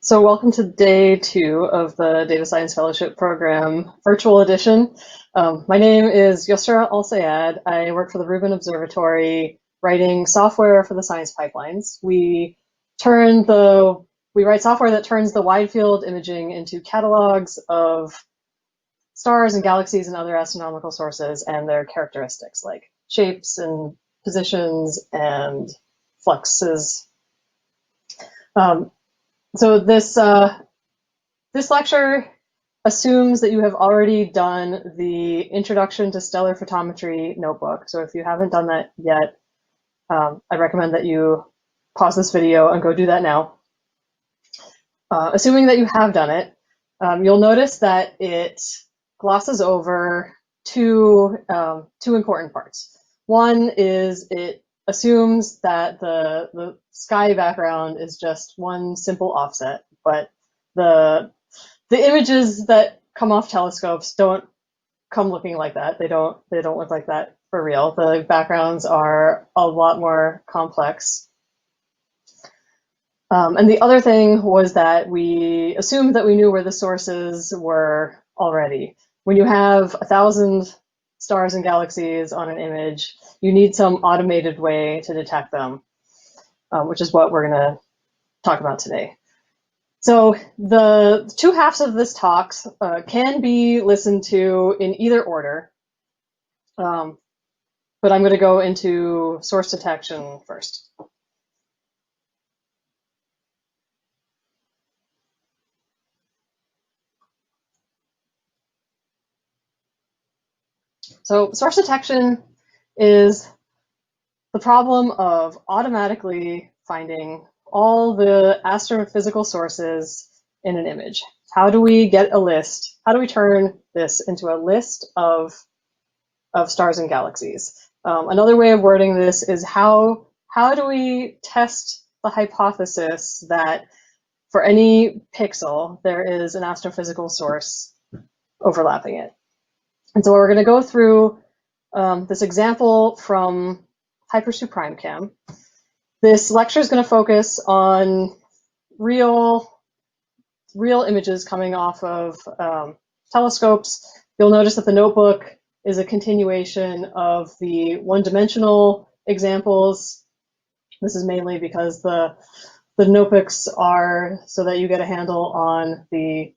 So welcome to day 2 of the Data Science Fellowship Program virtual edition. My name is Yusra Al-Sayed. I work for the Rubin Observatory writing software for the science pipelines. We write software that turns the wide field imaging into catalogs of stars and galaxies and other astronomical sources and their characteristics like shapes and positions and fluxes. So this lecture assumes that you have already done the Introduction to Stellar Photometry notebook. So if you haven't done that yet, I recommend that you pause this video and go do that now. Assuming that you have done it, you'll notice that it glosses over two important parts. One is it assumes that the sky background is just one simple offset, but the images that come off telescopes don't come looking like that. They don't look like that for real. The backgrounds are a lot more complex. And the other thing was that we assumed that we knew where the sources were already. When you have 1,000 stars and galaxies on an image, you need some automated way to detect them, which is what we're going to talk about today. So the two halves of this talk can be listened to in either order, but I'm going to go into source detection first. So source detection is the problem of automatically finding all the astrophysical sources in an image. How do we get a list? How do we turn this into a list of stars and galaxies? Another way of wording this is how do we test the hypothesis that for any pixel there is an astrophysical source overlapping it? And so we're going to go through this example from HyperSuPrimeCam. This lecture is going to focus on real images coming off of telescopes. You'll notice that the notebook is a continuation of the one-dimensional examples. This is mainly because the notebooks are so that you get a handle on the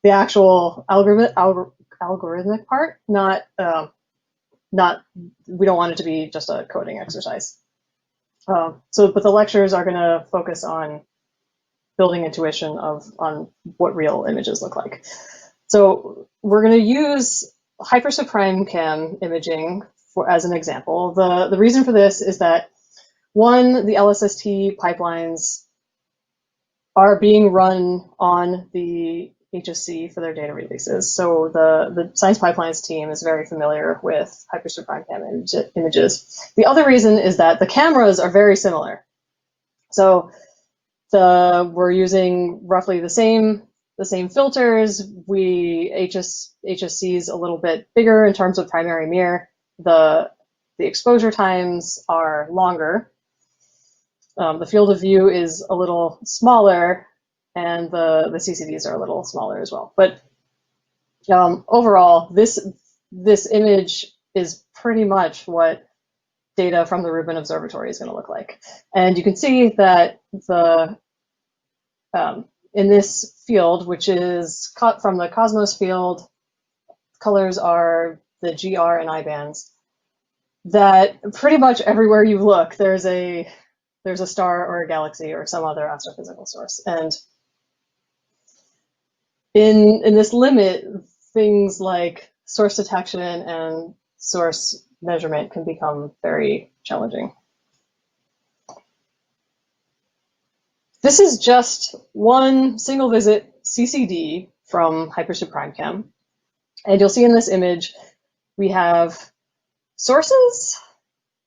actual algorithmic part, not we don't want it to be just a coding exercise. But the lectures are going to focus on building intuition on what real images look like. So we're going to use HyperSuPrimeCam imaging as an example. The reason for this is that, one, the LSST pipelines are being run on the HSC for their data releases. So the Science Pipelines team is very familiar with HyperSuPrimeCam images. The other reason is that the cameras are very similar. So we're using roughly the same filters. HSC is a little bit bigger in terms of primary mirror. The exposure times are longer. The field of view is a little smaller, and the CCDs are a little smaller as well. But overall, this image is pretty much what data from the Rubin Observatory is going to look like. And you can see that in this field, which is cut from the Cosmos field, colors are the GR and I bands, that pretty much everywhere you look, there's a star or a galaxy or some other astrophysical source. And in this limit, things like source detection and source measurement can become very challenging. This is just one single visit CCD from HyperSuPrimeCam. And you'll see in this image, we have sources,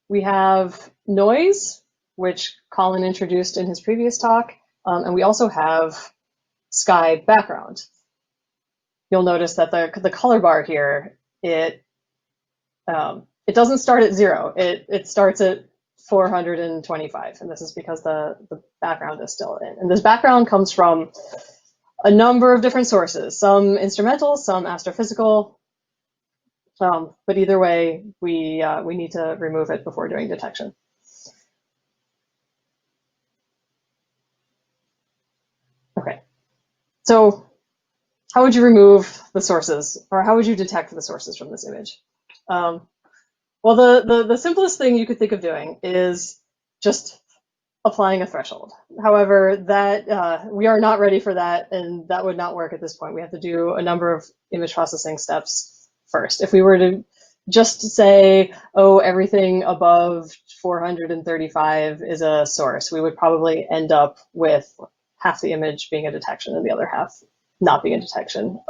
we have noise, which Colin introduced in his previous talk, and we also have sky background. You'll notice that the color bar here, it doesn't start at 0. It starts at 425, and this is because the background is still in. And this background comes from a number of different sources, some instrumental, some astrophysical, but either way, we need to remove it before doing detection. Okay, so how would you remove the sources, or how would you detect the sources from this image? Well, the simplest thing you could think of doing is just applying a threshold. However, that we are not ready for that, and that would not work at this point. We have to do a number of image processing steps first. If we were to just say, oh, everything above 435 is a source, we would probably end up with half the image being a detection and the other half not being a detection,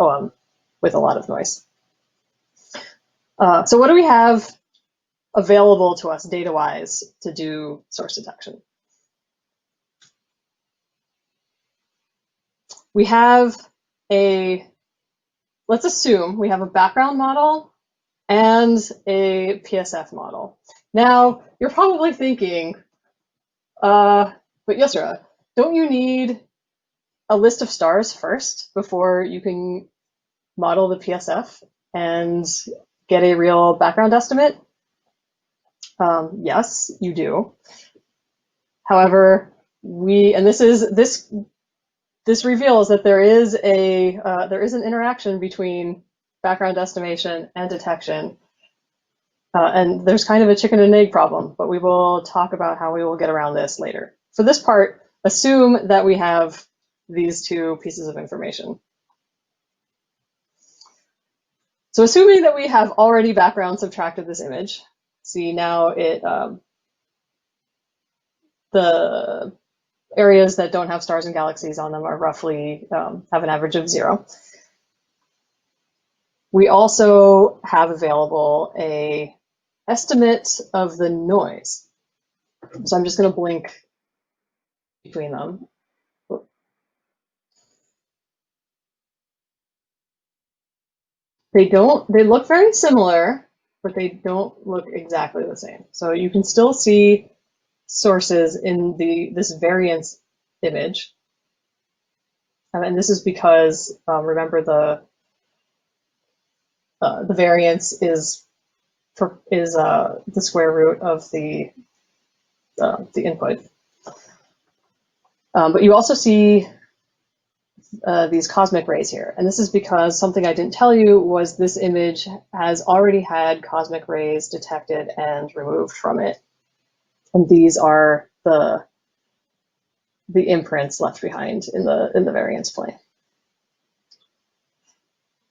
with a lot of noise. So what do we have available to us data-wise to do source detection? We have let's assume we have a background model and a PSF model. Now, you're probably thinking, but Yusra, don't you need a list of stars first before you can model the PSF and get a real background estimate? Yes, you do. However, this reveals that there is an interaction between background estimation and detection, and there's kind of a chicken and egg problem, but we will talk about how we will get around this later. For this part, assume that we have these two pieces of information. So assuming that we have already background subtracted this image, see now the areas that don't have stars and galaxies on them are roughly have an average of 0. We also have available a estimate of the noise. So I'm just going to blink between them. They look very similar, but they don't look exactly the same. So you can still see sources in this variance image. And this is because, remember, the variance is the square root of the input. But you also see these cosmic rays here. And this is because something I didn't tell you was this image has already had cosmic rays detected and removed from it. And these are the imprints left behind in the variance plane.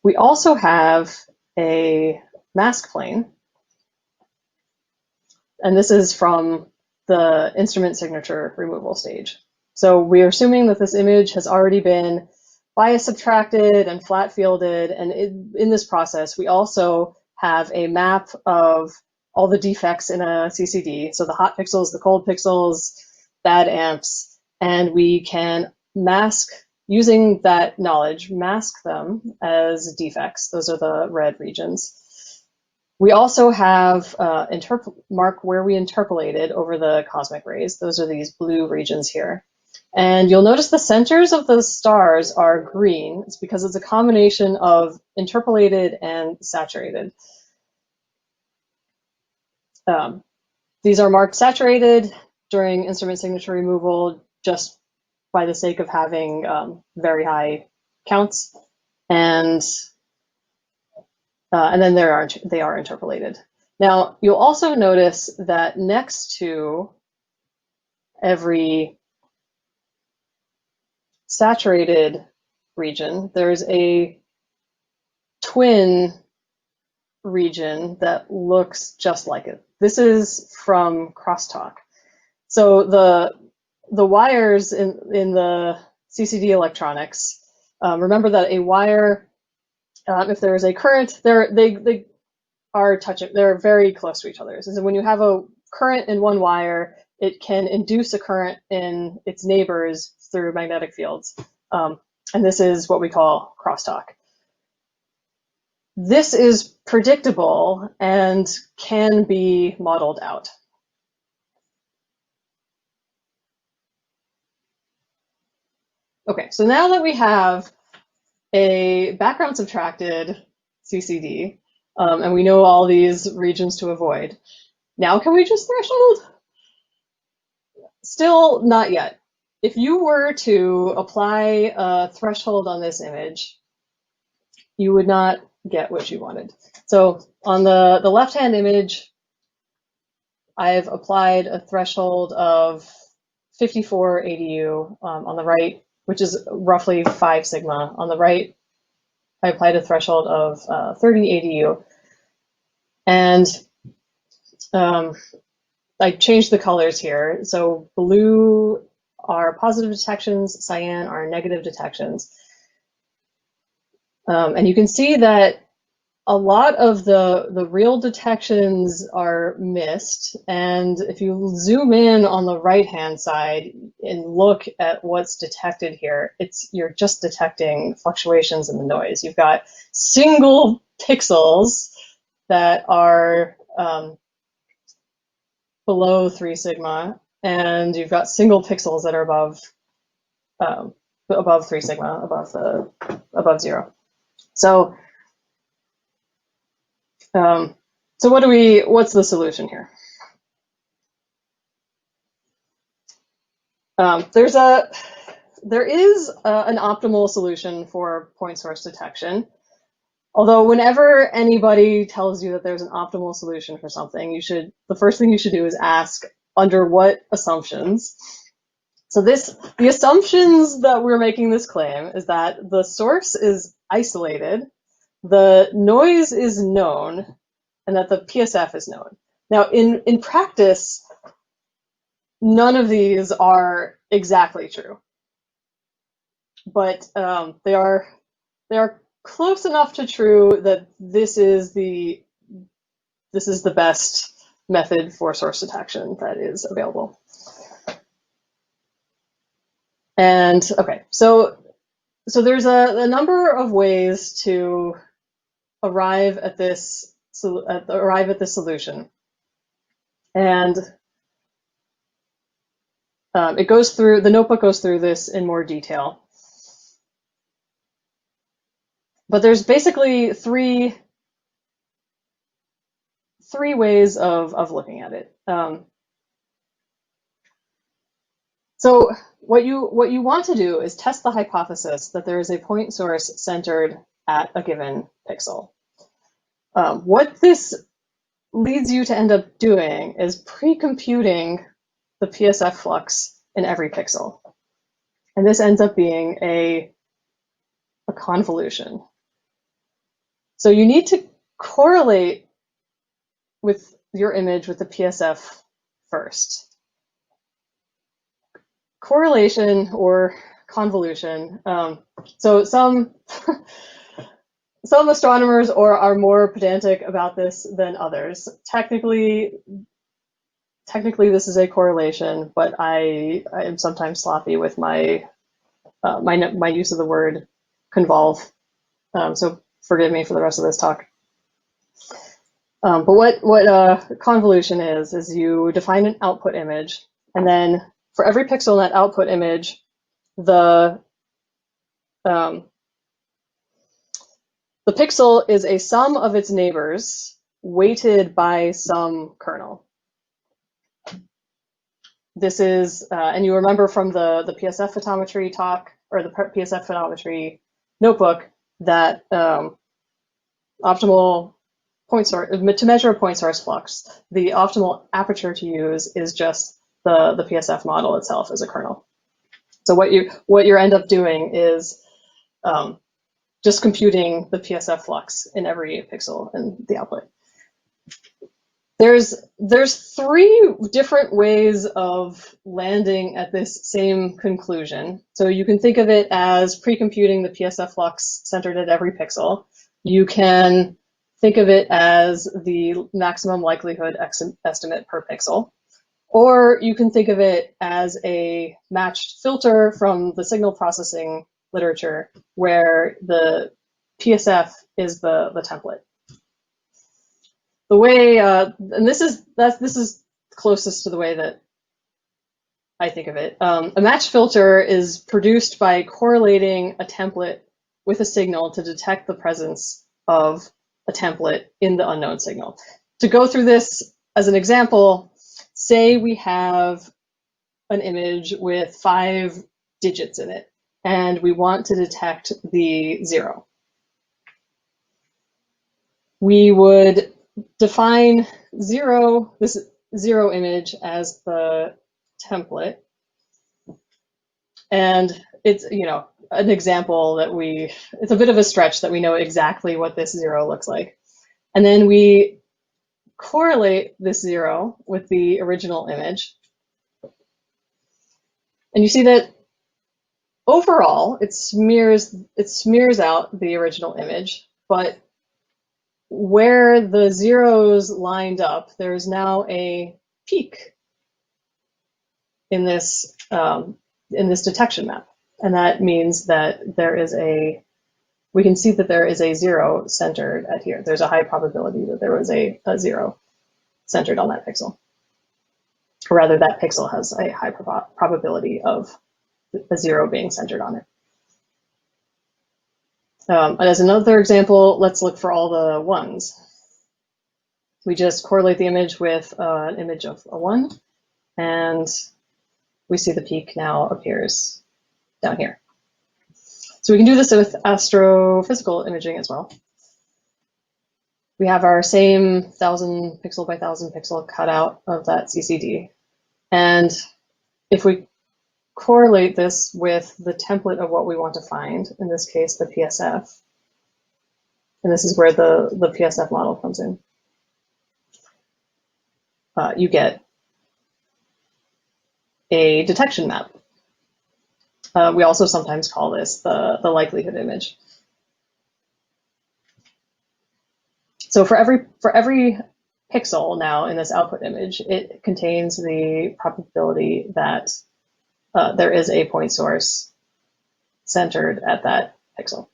We also have a mask plane, and this is from the instrument signature removal stage. So we're assuming that this image has already been bias subtracted and flat fielded, and in this process, we also have a map of all the defects in a CCD, so the hot pixels, the cold pixels, bad amps, and we can mask, using that knowledge, mask them as defects. Those are the red regions. We also have mark where we interpolated over the cosmic rays. Those are these blue regions here. And you'll notice the centers of the stars are green. It's because it's a combination of interpolated and saturated. These are marked saturated during instrument signature removal just by the sake of having very high counts, and then they are interpolated. Now, you'll also notice that next to every saturated region, there's a twin region that looks just like it. This is from crosstalk. So the wires in the CCD electronics, remember that a wire, if there is a current, they are touching, they're very close to each other. So when you have a current in one wire, it can induce a current in its neighbors through magnetic fields. And this is what we call crosstalk. This is predictable and can be modeled out. Okay, so now that we have a background subtracted CCD, and we know all these regions to avoid, now can we just threshold? Still not yet. If you were to apply a threshold on this image, you would not get what you wanted. So on the left-hand image, I've applied a threshold of 54 ADU on the right, which is roughly 5 sigma. On the right, I applied a threshold of 30 ADU. And I changed the colors here. So blue are positive detections, cyan are negative detections. And you can see that a lot of the real detections are missed. And if you zoom in on the right-hand side and look at what's detected here, you're just detecting fluctuations in the noise. You've got single pixels that are below 3 sigma, and you've got single pixels that are above 3 sigma, above 0. So what's the solution here? There is an optimal solution for point source detection. Although whenever anybody tells you that there's an optimal solution for something, the first thing you should do is ask under what assumptions. So the assumptions that we're making this claim is that the source is isolated, the noise is known, and that the PSF is known. Now, in practice, none of these are exactly true, but they are close enough to true that this is the best method for source detection that is available. And okay, so there's a number of ways to arrive at this solution, and the notebook goes through this in more detail. But there's basically three ways of looking at it. So what you want to do is test the hypothesis that there is a point source centered at a given pixel. What this leads you to end up doing is pre-computing the PSF flux in every pixel. And this ends up being a convolution. So you need to correlate with your image with the PSF first. Correlation or convolution. So some astronomers are more pedantic about this than others. Technically this is a correlation, but I am sometimes sloppy with my use of the word convolve. So forgive me for the rest of this talk. But what convolution is you define an output image, and then for every pixel in that output image, the pixel is a sum of its neighbors weighted by some kernel. This is, and you remember from the PSF photometry talk, or the PSF photometry notebook, that optimal point source, to measure a point source flux, the optimal aperture to use is just the PSF model itself as a kernel. So what you end up doing is just computing the PSF flux in every pixel in the output. There's 3 different ways of landing at this same conclusion. So you can think of it as pre-computing the PSF flux centered at every pixel. You can think of it as the maximum likelihood estimate per pixel. Or you can think of it as a matched filter from the signal processing literature, where the PSF is the template. The way, and this is closest to the way that I think of it. A match filter is produced by correlating a template with a signal to detect the presence of a template in the unknown signal. To go through this as an example, say we have an image with 5 digits in it, and we want to detect the 0. We would define this 0 image as the template. And it's, an example that it's a bit of a stretch that we know exactly what this 0 looks like. And then we correlate this 0 with the original image. And you see that overall, it smears out the original image, but where the zeros lined up, there's now a peak in this detection map, and that means that we can see that there is a 0 centered at here. There's a high probability that there was a 0 centered on that pixel, or rather, that pixel has a high probability of a 0 being centered on it. And as another example, let's look for all the 1s. We just correlate the image with an image of a 1, and we see the peak now appears down here. So we can do this with astrophysical imaging as well. We have our same 1,000 pixel by 1,000 pixel cutout of that CCD. And if we correlate this with the template of what we want to find, in this case, the PSF, and this is where the PSF model comes in, you get a detection map. We also sometimes call this the likelihood image. So for every pixel now in this output image, it contains the probability that there is a point source centered at that pixel.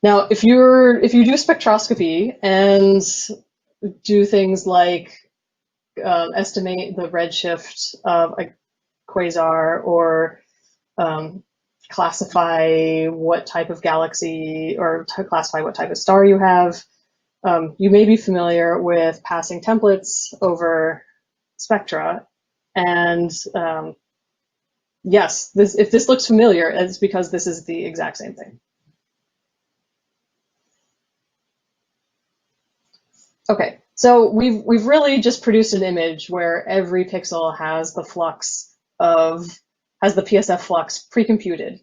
Now, if you do spectroscopy and do things like estimate the redshift of a quasar, or classify what type of galaxy, or classify what type of star you have, you may be familiar with passing templates over spectra. And yes, if this looks familiar, it's because this is the exact same thing. Okay, so we've really just produced an image where every pixel has the PSF flux pre-computed.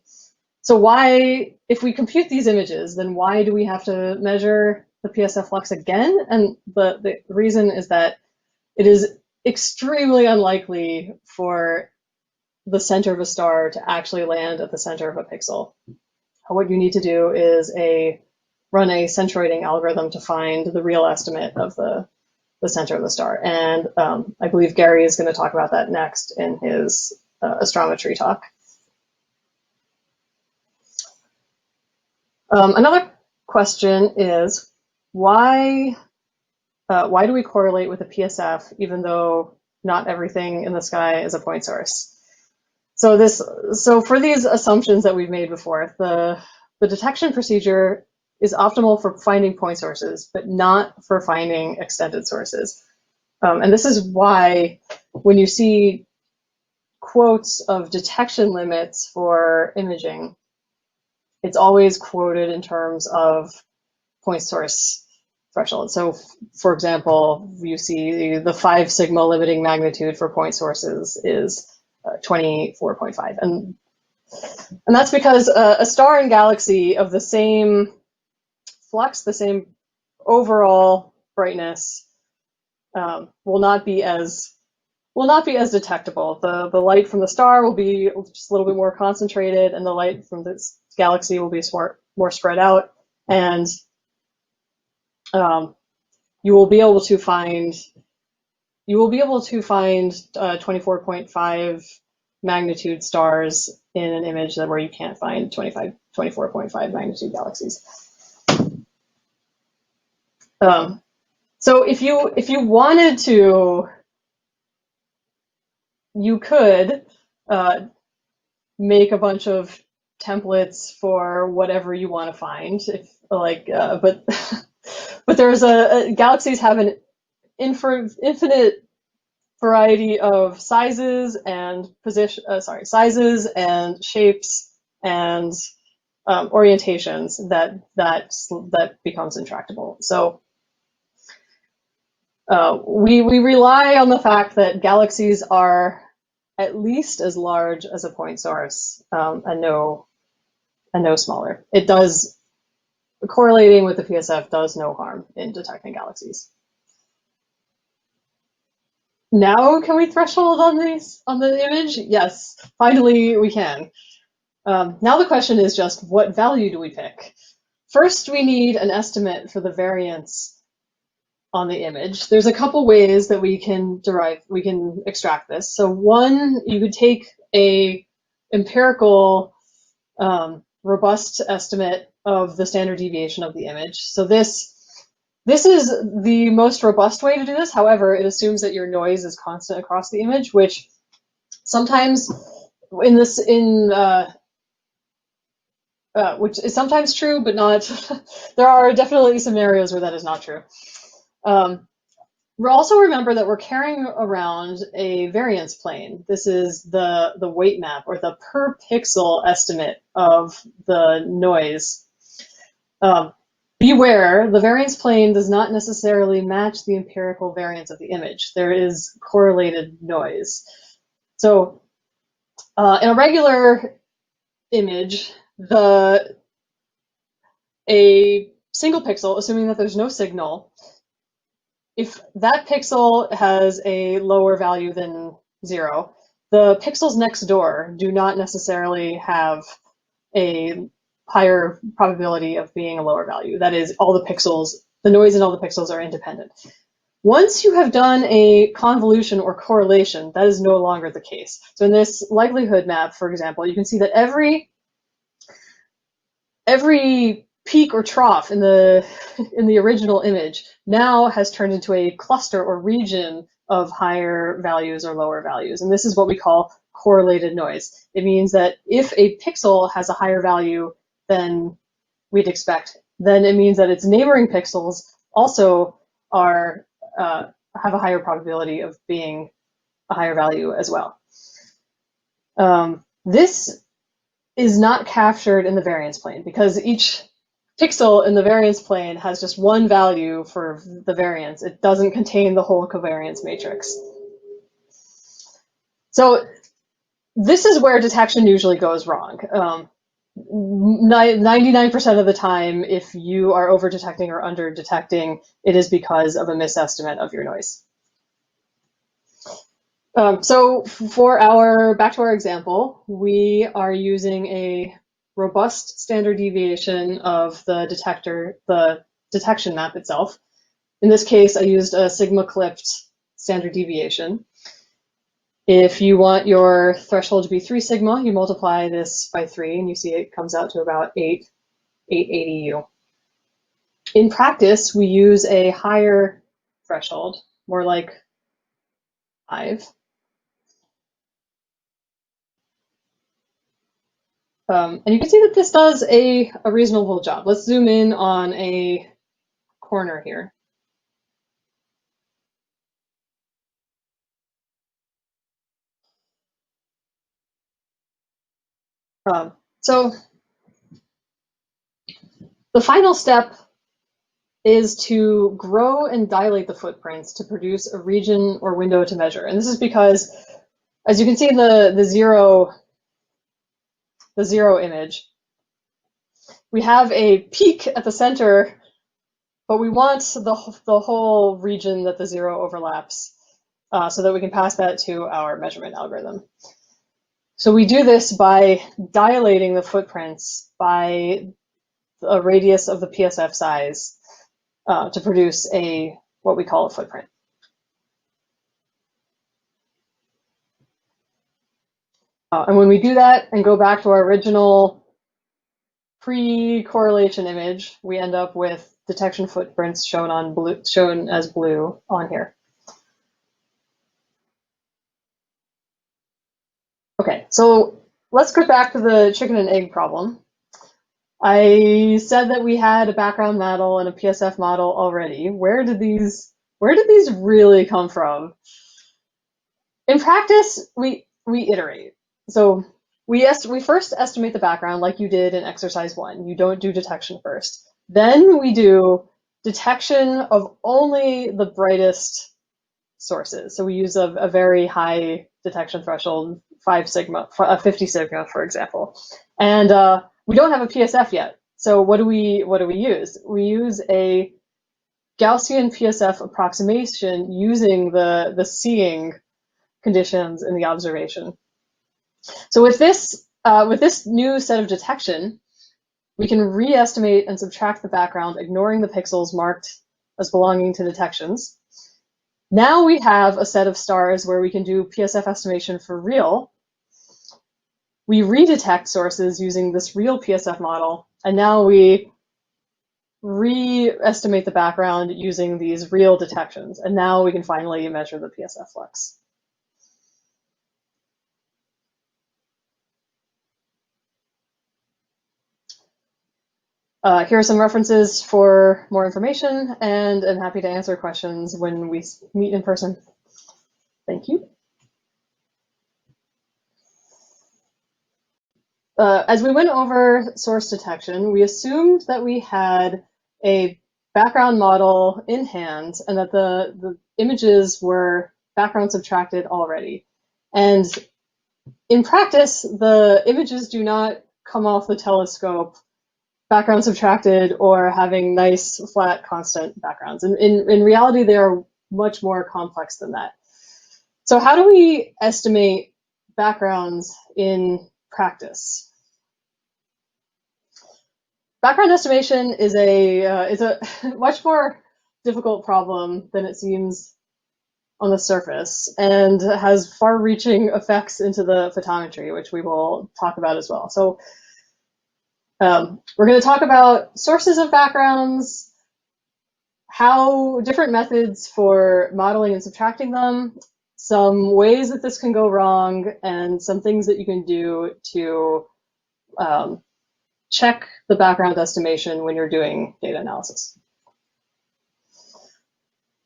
So why, if we compute these images, then why do we have to measure the PSF flux again? And the reason is that it is extremely unlikely for the center of a star to actually land at the center of a pixel. What you need to do is run a centroiding algorithm to find the real estimate of the center of the star. And I believe Gary is going to talk about that next in his astrometry talk. Another question is, why do we correlate with a PSF even though not everything in the sky is a point source? So for these assumptions that we've made before, the detection procedure is optimal for finding point sources, but not for finding extended sources. And this is why when you see quotes of detection limits for imaging, it's always quoted in terms of point source threshold. So for example, you see the 5 sigma limiting magnitude for point sources is 24.5. And that's because a star and galaxy of the same flux, the same overall brightness, will not be as detectable. The light from the star will be just a little bit more concentrated, and the light from this galaxy will be more spread out, and you will be able to find 24.5 magnitude stars in an image where you can't find 24.5 magnitude galaxies. So if you wanted to you could make a bunch of templates for whatever you want to find, if like, but but there's galaxies have an infinite variety of sizes and sizes and shapes and orientations that becomes intractable. So we rely on the fact that galaxies are at least as large as a point source, and no smaller. It does, correlating with the PSF does no harm in detecting galaxies. Now can we threshold on the image? Yes, finally we can. Now the question is just, what value do we pick? First, we need an estimate for the variance on the image. There's a couple ways that we can extract this. So one, you could take a empirical robust estimate of the standard deviation of the image. So this is the most robust way to do this. However, it assumes that your noise is constant across the image, which sometimes which is sometimes true, but not. There are definitely scenarios where that is not true. We also remember that we're carrying around a variance plane. This is the weight map, or the per pixel estimate of the noise. Beware, the variance plane does not necessarily match the empirical variance of the image. There is correlated noise. So in a regular image, a single pixel, assuming that there's no signal, if that pixel has a lower value than 0, the pixels next door do not necessarily have a higher probability of being a lower value. That is, all the pixels, the noise in all the pixels are independent. Once you have done a convolution or correlation, that is no longer the case. So in this likelihood map, for example, you can see that every peak or trough in the original image now has turned into a cluster or region of higher values or lower values. And this is what we call correlated noise. It means that if a pixel has a higher value than we'd expect, then it means that its neighboring pixels also are have a higher probability of being a higher value as well. This is not captured in the variance plane because each pixel in the variance plane has just one value for the variance. It doesn't contain the whole covariance matrix. So this is where detection usually goes wrong. 99% of the time, if you are over detecting or under detecting, it is because of a misestimate of your noise. So for back to our example, we are using a robust standard deviation of the detection map itself. In this case, I used a sigma clipped standard deviation. If you want your threshold to be 3 sigma, you multiply this by 3, and you see it comes out to about 880 U. In practice, we use a higher threshold, more like 5. And you can see that this does a reasonable job. Let's zoom in on a corner here. So the final step is to grow and dilate the footprints to produce a region or window to measure. And this is because, as you can see in the zero image, we have a peak at the center, but we want the whole region that the 0 overlaps, so that we can pass that to our measurement algorithm. So we do this by dilating the footprints by a radius of the PSF size to produce what we call a footprint. And when we do that and go back to our original pre-correlation image, we end up with detection footprints shown as blue on here. Okay, so let's go back to the chicken and egg problem. I said that we had a background model and a PSF model already. Where did these really come from? In practice, we iterate. So we first estimate the background like you did in exercise 1. You don't do detection first. Then we do detection of only the brightest sources. So we use a very high detection threshold, 5 sigma, 50 sigma, for example. And we don't have a PSF yet. So what do we use? We use a Gaussian PSF approximation using the seeing conditions in the observation. So with this new set of detection, we can re-estimate and subtract the background, ignoring the pixels marked as belonging to detections. Now we have a set of stars where we can do PSF estimation for real. We redetect sources using this real PSF model, and now we re-estimate the background using these real detections. And now we can finally measure the PSF flux. Here are some references for more information, and I'm happy to answer questions when we meet in person. Thank you. As we went over source detection, we assumed that we had a background model in hand and that the images were background subtracted already. And in practice, the images do not come off the telescope background subtracted or having nice, flat, constant backgrounds. And in reality, they are much more complex than that. So how do we estimate backgrounds in practice? Background estimation is a much more difficult problem than it seems on the surface, and has far-reaching effects into the photometry, which we will talk about as well. So we're going to talk about sources of backgrounds, how different methods for modeling and subtracting them, some ways that this can go wrong, and some things that you can do to check the background estimation when you're doing data analysis.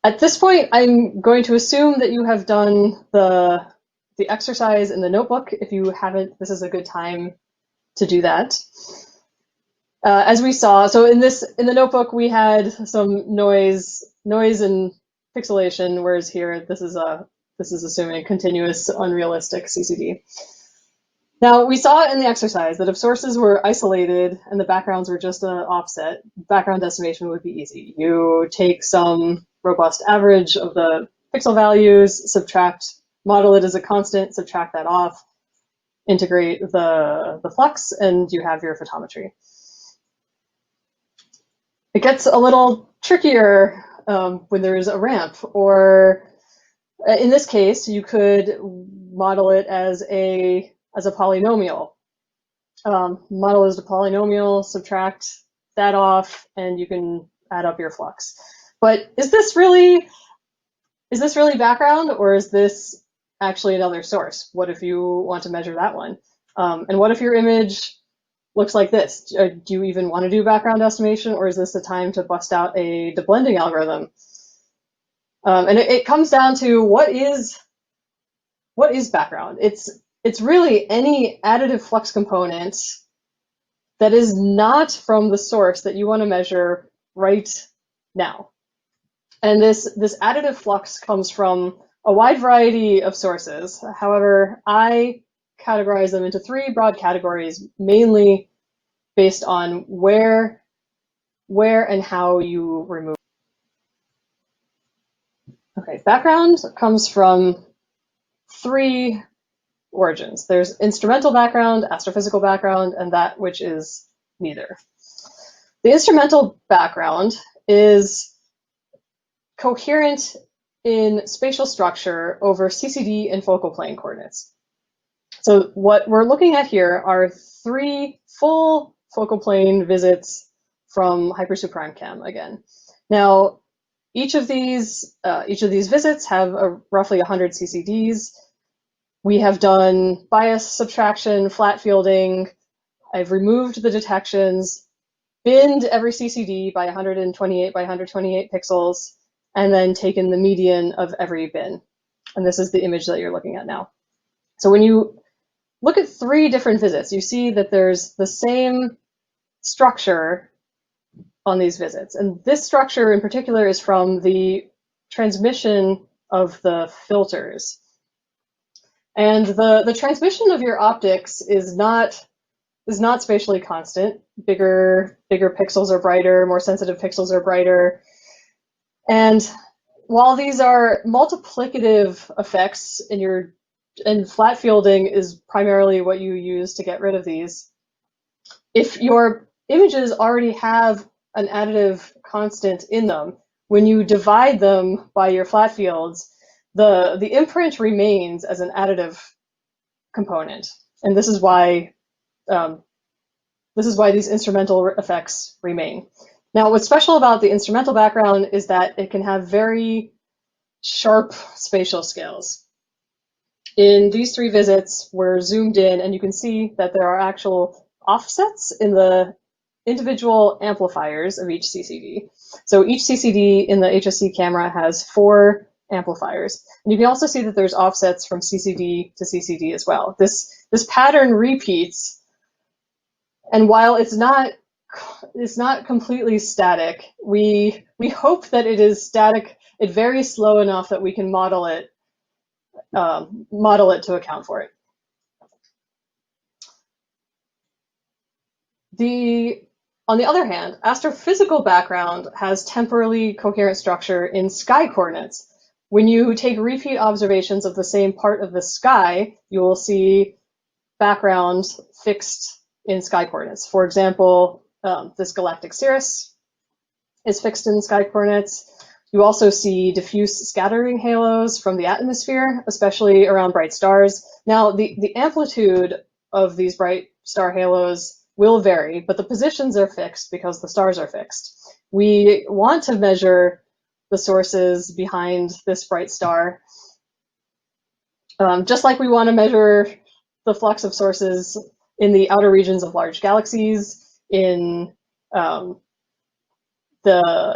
At this point, I'm going to assume that you have done the exercise in the notebook. If you haven't, this is a good time to do that. As we saw, so in the notebook we had some noise and pixelation, whereas here this is assuming continuous unrealistic CCD. Now, we saw in the exercise that if sources were isolated and the backgrounds were just an offset, background estimation would be easy. You take some robust average of the pixel values, model it as a constant, subtract that off, integrate the flux, and you have your photometry. It gets a little trickier when there's a ramp, or in this case, you could model it as a polynomial. Model as a polynomial, subtract that off, and you can add up your flux. But is this really background, or is this actually another source? What if you want to measure that one? And what if your image looks like this? Do you even want to do background estimation, or is this the time to bust out a deblending algorithm? And it comes down to what is background? It's really any additive flux component that is not from the source that you want to measure right now. And this additive flux comes from a wide variety of sources. However, I categorize them into 3 broad categories, mainly based on where and how you remove. Okay, background comes from 3 origins. There's instrumental background, astrophysical background, and that which is neither. The instrumental background is coherent in spatial structure over CCD and focal plane coordinates. So what we're looking at here are 3 full focal plane visits from hypersuprime chem again. Now, each of these visits have roughly 100 CCDs. We have done bias subtraction, flat fielding. I've removed the detections, binned every CCD by 128 by 128 pixels, and then taken the median of every bin. And this is the image that you're looking at now. So when you look at 3 different visits, you see that there's the same structure on these visits. And this structure in particular is from the transmission of the filters. And the transmission of your optics is not spatially constant. Bigger pixels are brighter, more sensitive pixels are brighter. And while these are multiplicative effects and flat fielding is primarily what you use to get rid of these, if your images already have an additive constant in them, when you divide them by your flat fields, the imprint remains as an additive component. And this is why these instrumental effects remain. Now, what's special about the instrumental background is that it can have very sharp spatial scales. In these 3 visits, we're zoomed in, and you can see that there are actual offsets in the individual amplifiers of each CCD. So each CCD in the HSC camera has 4 amplifiers. And you can also see that there's offsets from CCD to CCD as well. This pattern repeats, and while it's not completely static, we hope that it is static. It varies slow enough that we can model it to account for it. On the other hand, astrophysical background has temporally coherent structure in sky coordinates. When you take repeat observations of the same part of the sky, you will see background fixed in sky coordinates. For example, this galactic cirrus is fixed in sky coordinates. You also see diffuse scattering halos from the atmosphere, especially around bright stars. Now, the amplitude of these bright star halos will vary, but the positions are fixed because the stars are fixed. We want to measure the sources behind this bright star, just like we want to measure the flux of sources in the outer regions of large galaxies, in the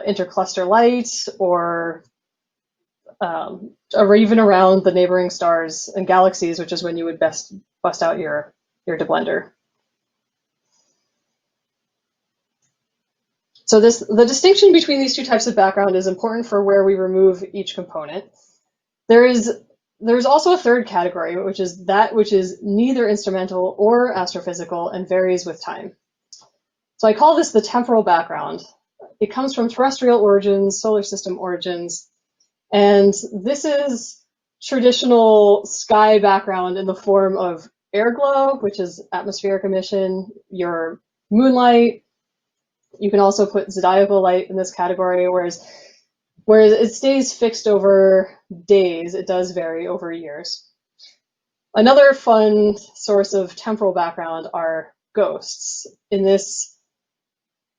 intercluster light, or even around the neighboring stars and galaxies, which is when you would best bust out your deblender. So the distinction between these 2 types of background is important for where we remove each component. There's also a third category, which is that which is neither instrumental or astrophysical and varies with time. So I call this the temporal background. It comes from terrestrial origins, solar system origins, and this is traditional sky background in the form of air glow, which is atmospheric emission, your moonlight. You can also put zodiacal light in this category, whereas it stays fixed over days, it does vary over years. Another fun source of temporal background are ghosts. In this,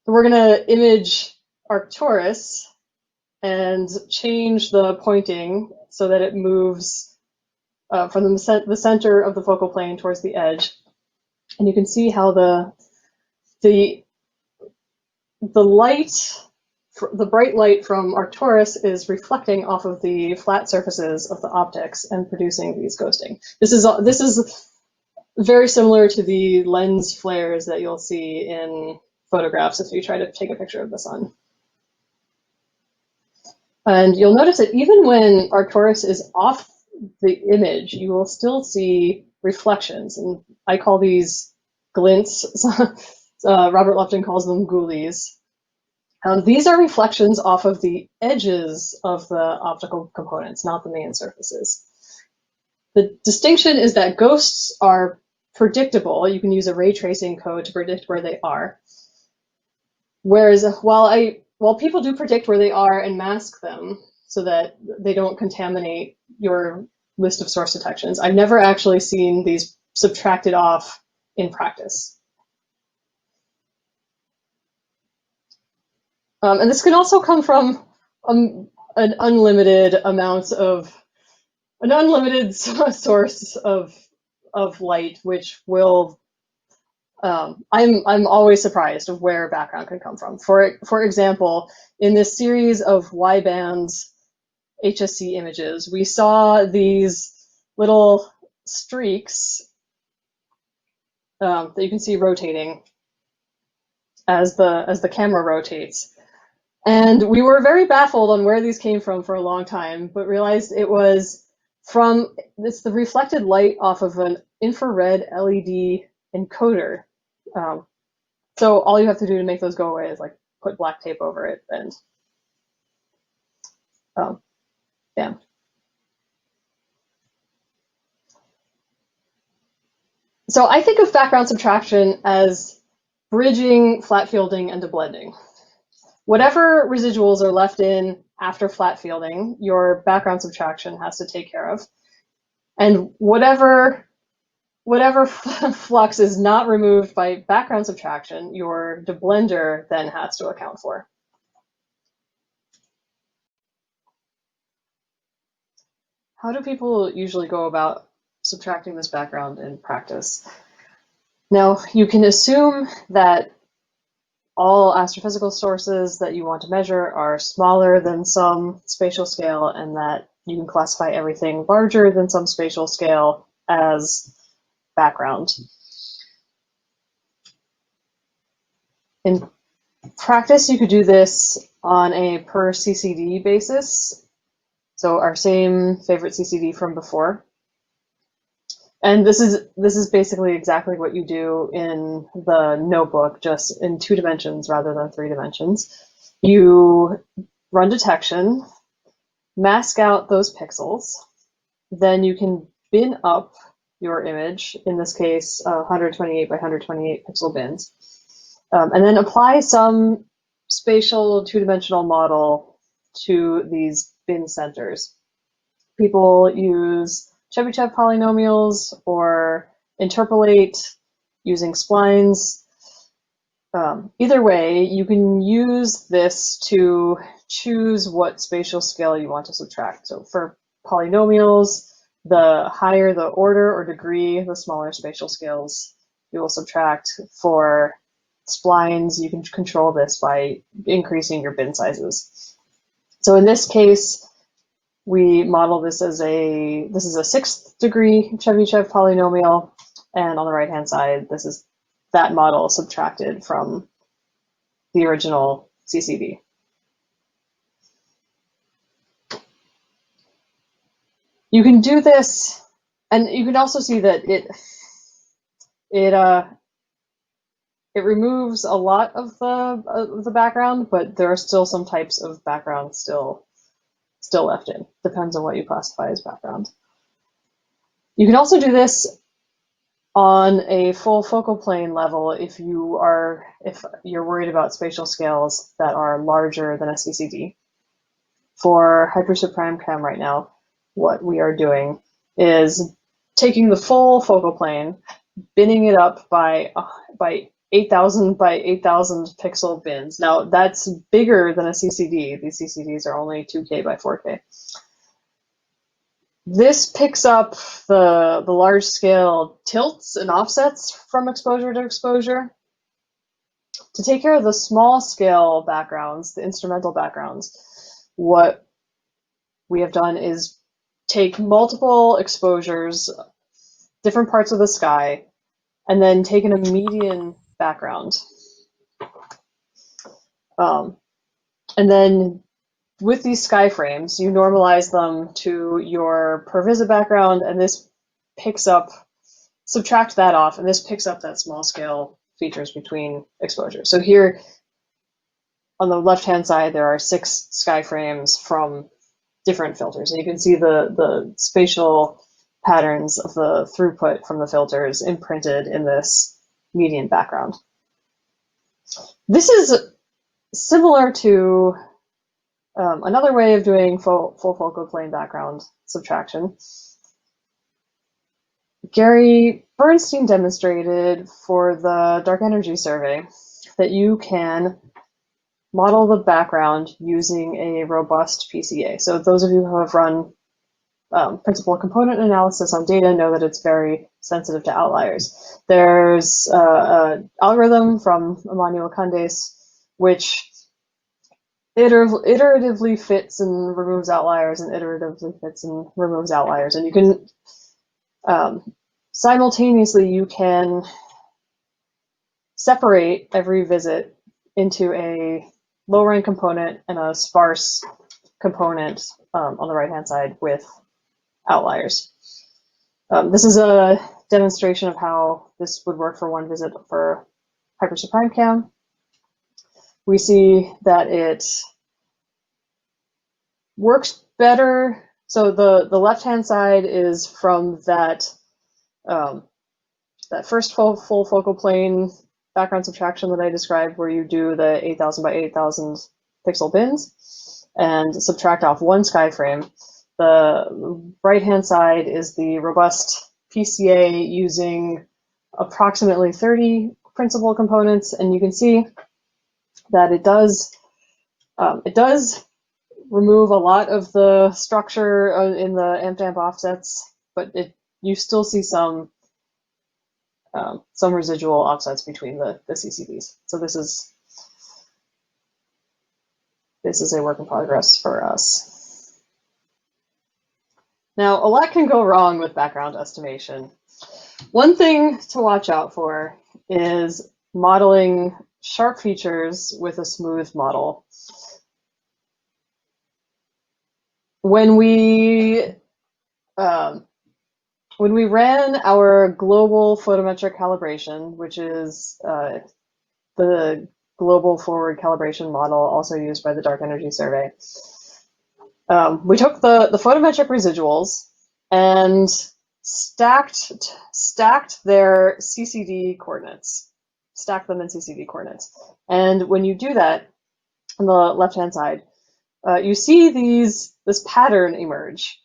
we're going to image Arcturus and change the pointing so that it moves from the center of the focal plane towards the edge. And you can see how the light, the bright light from Arcturus is reflecting off of the flat surfaces of the optics and producing these ghosting. This is very similar to the lens flares that you'll see in photographs if you try to take a picture of the sun. And you'll notice that even when Arcturus is off the image, you will still see reflections. And I call these glints. Robert Lupton calls them ghoulies. These are reflections off of the edges of the optical components, not the main surfaces. The distinction is that ghosts are predictable. You can use a ray tracing code to predict where they are. Whereas while people do predict where they are and mask them so that they don't contaminate your list of source detections, I've never actually seen these subtracted off in practice. And this can also come from an unlimited amount of an unlimited source of light, which will I'm always surprised of where background can come from. For example, in this series of Y-bands HSC images, we saw these little streaks that you can see rotating as the camera rotates. And we were very baffled on where these came from for a long time, but realized it's the reflected light off of an infrared LED encoder. So all you have to do to make those go away is like put black tape over it, and yeah. So I think of background subtraction as bridging flat fielding and deblending. Whatever residuals are left in after flat fielding, your background subtraction has to take care of. And whatever flux is not removed by background subtraction, your deblender then has to account for. How do people usually go about subtracting this background in practice? Now, you can assume that all astrophysical sources that you want to measure are smaller than some spatial scale, and that you can classify everything larger than some spatial scale as background. In practice, you could do this on a per CCD basis. So our same favorite CCD from before. And this is basically exactly what you do in the notebook, just in 2 dimensions rather than 3 dimensions. You run detection, mask out those pixels, then you can bin up your image, in this case 128 by 128 pixel bins, and then apply some spatial 2-dimensional model to these bin centers. People use Chebyshev polynomials or interpolate using splines. Either way, you can use this to choose what spatial scale you want to subtract. So for polynomials, the higher the order or degree, the smaller spatial scales you will subtract. For splines, you can control this by increasing your bin sizes. So in this case, we model this as this is a 6th degree Chebyshev polynomial, and on the right hand side, this is that model subtracted from the original CCD. You can do this, and you can also see that it removes a lot of the background, but there are still some types of background still left in. Depends on what you classify as background. You can also do this on a full focal plane level if you're worried about spatial scales that are larger than a CCD. For HyperSubPrimeCam right now, what we are doing is taking the full focal plane, binning it up by 8,000 by 8,000 pixel bins. Now that's bigger than a CCD. These CCDs are only 2K by 4K. This picks up the large scale tilts and offsets from exposure to exposure. To take care of the small scale backgrounds, the instrumental backgrounds, what we have done is take multiple exposures, different parts of the sky, and then taken a median background. And then with these sky frames, you normalize them to your per visit background, and this picks up, subtract that off, and this picks up that small scale features between exposures. So here on the left-hand side, there are 6 sky frames from different filters, and you can see the spatial patterns of the throughput from the filters imprinted in this median background. This is similar to another way of doing full focal plane background subtraction. Gary Bernstein demonstrated for the dark energy survey that you can model the background using a robust PCA. So those of you who have run principal component analysis on data know that it's very sensitive to outliers. There's an algorithm from Emmanuel Candes, which iteratively fits and removes outliers and iteratively fits and removes outliers. And you can, simultaneously, you can separate every visit into a low-rank component and a sparse component on the right-hand side with outliers. This is a demonstration of how this would work for one visit for HyperSubprime Cam. We see that it works better. So the left-hand side is from that that first full focal plane background subtraction that I described, where you do the 8,000 by 8,000 pixel bins and subtract off one sky frame. The right-hand side is the robust PCA using approximately 30 principal components, and you can see that it does remove a lot of the structure in the amp-damp offsets, but you still see some residual offsets between the CCDs. So this is a work in progress for us. Now, a lot can go wrong with background estimation. One thing to watch out for is modeling sharp features with a smooth model. When we ran our global photometric calibration, which is the global forward calibration model also used by the Dark Energy Survey, we took the photometric residuals and stacked their CCD coordinates, stacked them in CCD coordinates. And when you do that, on the left-hand side, you see this pattern emerge.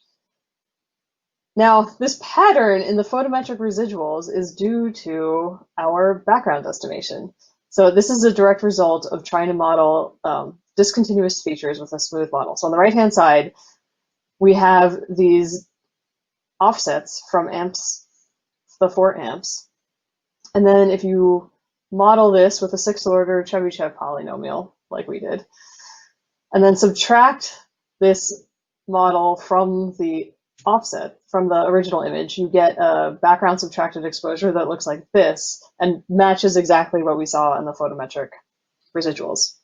Now, this pattern in the photometric residuals is due to our background estimation. So this is a direct result of trying to model discontinuous features with a smooth model. So on the right-hand side, we have these offsets from amps, the 4 amps. And then if you model this with a 6th-order Chebyshev polynomial, like we did, and then subtract this model from the offset, from the original image, you get a background subtracted exposure that looks like this and matches exactly what we saw in the photometric residuals.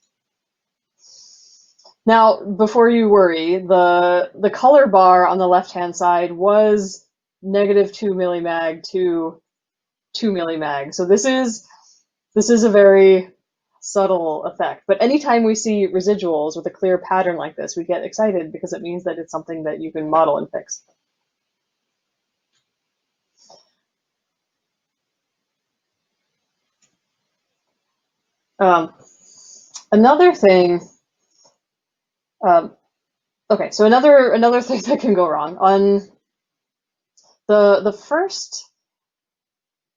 Now, before you worry, the color bar on the left-hand side was -2 millimag to 2 millimag. So this is a very subtle effect. But anytime we see residuals with a clear pattern like this, we get excited because it means that it's something that you can model and fix. Another thing, okay, so another thing that can go wrong on the first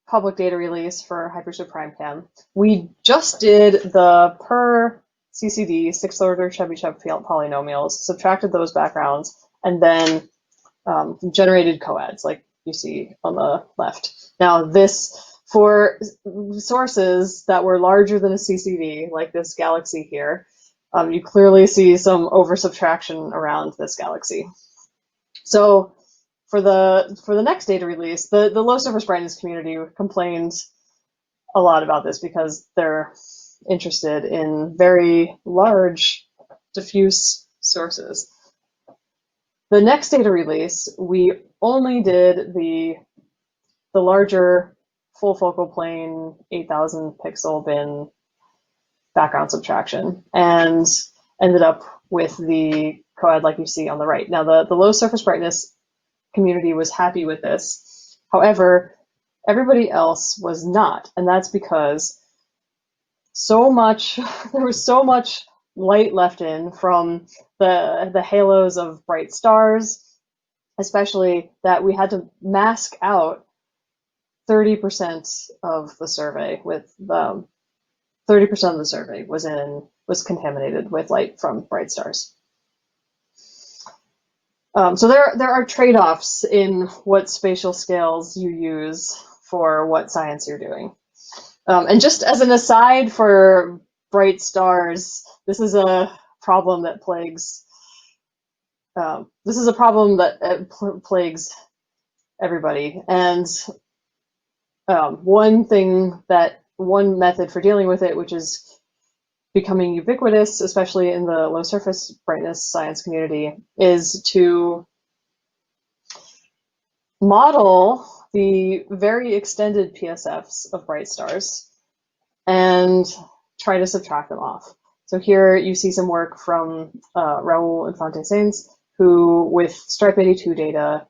public data release for HyperSubprime Cam, we just did the per CCD 6th-order Chebyshev polynomials, subtracted those backgrounds, and then generated coads like you see on the left. Now this, for sources that were larger than a CCD, like this galaxy here, you clearly see some over subtraction around this galaxy. So for the next data release, the low surface brightness community complained a lot about this because they're interested in very large diffuse sources. The next data release, we only did the larger full focal plane 8,000 pixel bin background subtraction and ended up with the coad like you see on the right. Now the low surface brightness community was happy with this. However, everybody else was not, and that's because there was so much light left in from the halos of bright stars, especially, that we had to mask out 30% of the survey with 30% of the survey was contaminated with light from bright stars. So there are trade-offs in what spatial scales you use for what science you're doing. And just as an aside for bright stars, this is a problem that plagues plagues everybody. And one method for dealing with it, which is becoming ubiquitous, especially in the low surface brightness science community, is to model the very extended PSFs of bright stars and try to subtract them off. So here you see some work from Raoul and Fontesens, who, with Stripe 82 data,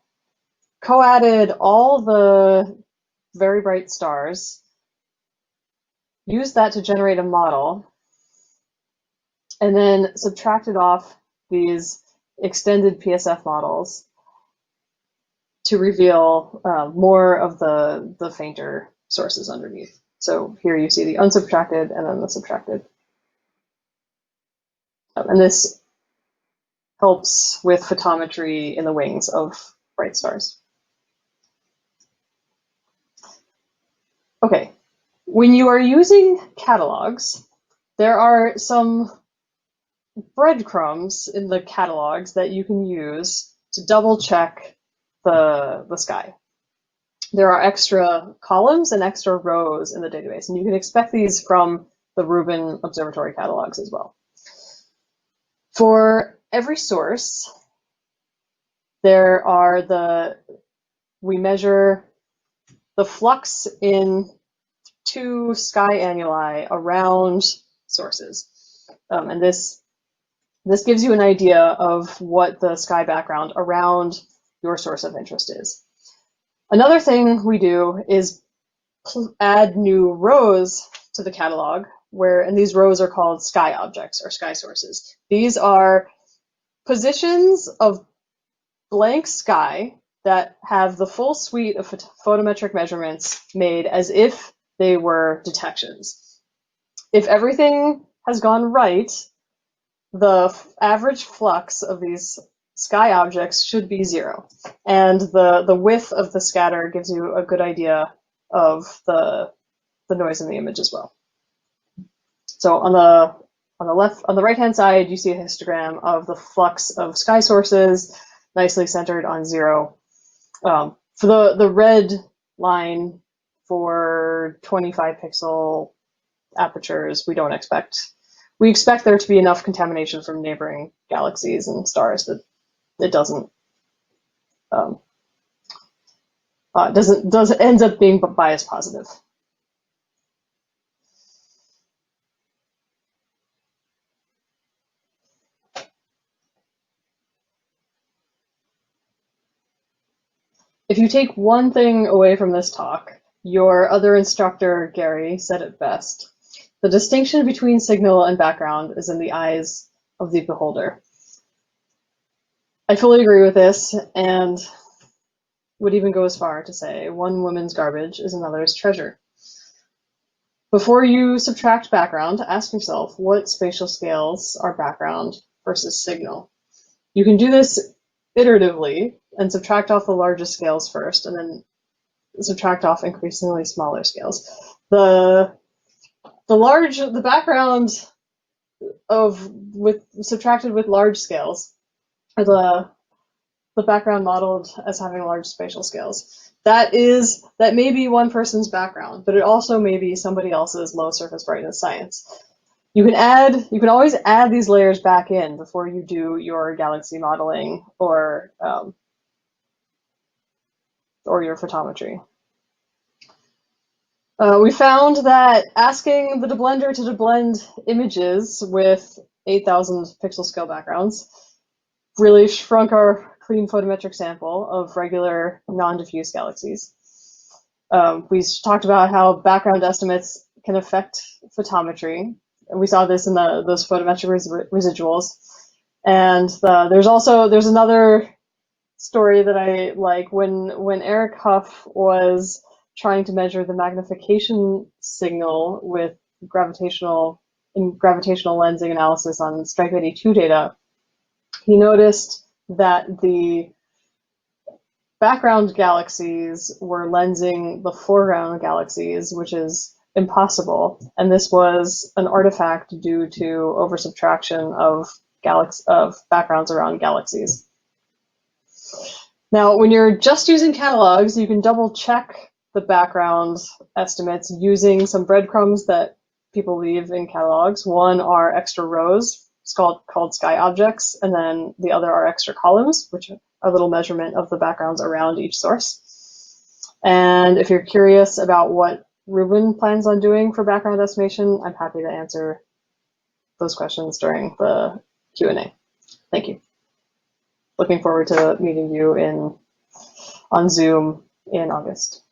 co-added all the very bright stars, used that to generate a model, and then subtracted off these extended PSF models to reveal more of the fainter sources underneath. So here you see the unsubtracted and then the subtracted. And this helps with photometry in the wings of bright stars. Okay, when you are using catalogs, there are some breadcrumbs in the catalogs that you can use to double check the sky. There are extra columns and extra rows in the database, and you can expect these from the Rubin Observatory catalogs as well. For every source, we measure the flux in 2 sky annuli around sources. And this gives you an idea of what the sky background around your source of interest is. Another thing we do is add new rows to the catalog, and these rows are called sky objects or sky sources. These are positions of blank sky that have the full suite of photometric measurements made as if they were detections. If everything has gone right, the average flux of these sky objects should be 0. And the width of the scatter gives you a good idea of the noise in the image as well. So on the right-hand side, you see a histogram of the flux of sky sources, nicely centered on 0. For the red line for 25 pixel apertures, we expect there to be enough contamination from neighboring galaxies and stars that it ends up being bias positive. If you take one thing away from this talk, your other instructor, Gary, said it best. The distinction between signal and background is in the eyes of the beholder. I fully agree with this, and would even go as far to say one woman's garbage is another's treasure. Before you subtract background, ask yourself what spatial scales are background versus signal. You can do this iteratively and subtract off the largest scales first, and then subtract off increasingly smaller scales. The background subtracted with large scales, or the background modeled as having large spatial scales. That may be one person's background, but it also may be somebody else's low surface brightness science. You can always add these layers back in before you do your galaxy modeling or your photometry. We found that asking the deblender to deblend images with 8,000 pixel scale backgrounds really shrunk our clean photometric sample of regular non-diffuse galaxies. We talked about how background estimates can affect photometry. And we saw this in those photometric residuals. And there's another story that I like. When Eric Huff was trying to measure the magnification signal with gravitational lensing analysis on Stripe 82 data, he noticed that the background galaxies were lensing the foreground galaxies, which is impossible. And this was an artifact due to oversubtraction of backgrounds around galaxies. Now, when you're just using catalogs, you can double check the background estimates using some breadcrumbs that people leave in catalogs. One are extra rows, it's called sky objects, and then the other are extra columns, which are a little measurement of the backgrounds around each source. And if you're curious about what Ruben plans on doing for background estimation, I'm happy to answer those questions during the Q&A. Thank you. Looking forward to meeting you on Zoom in August.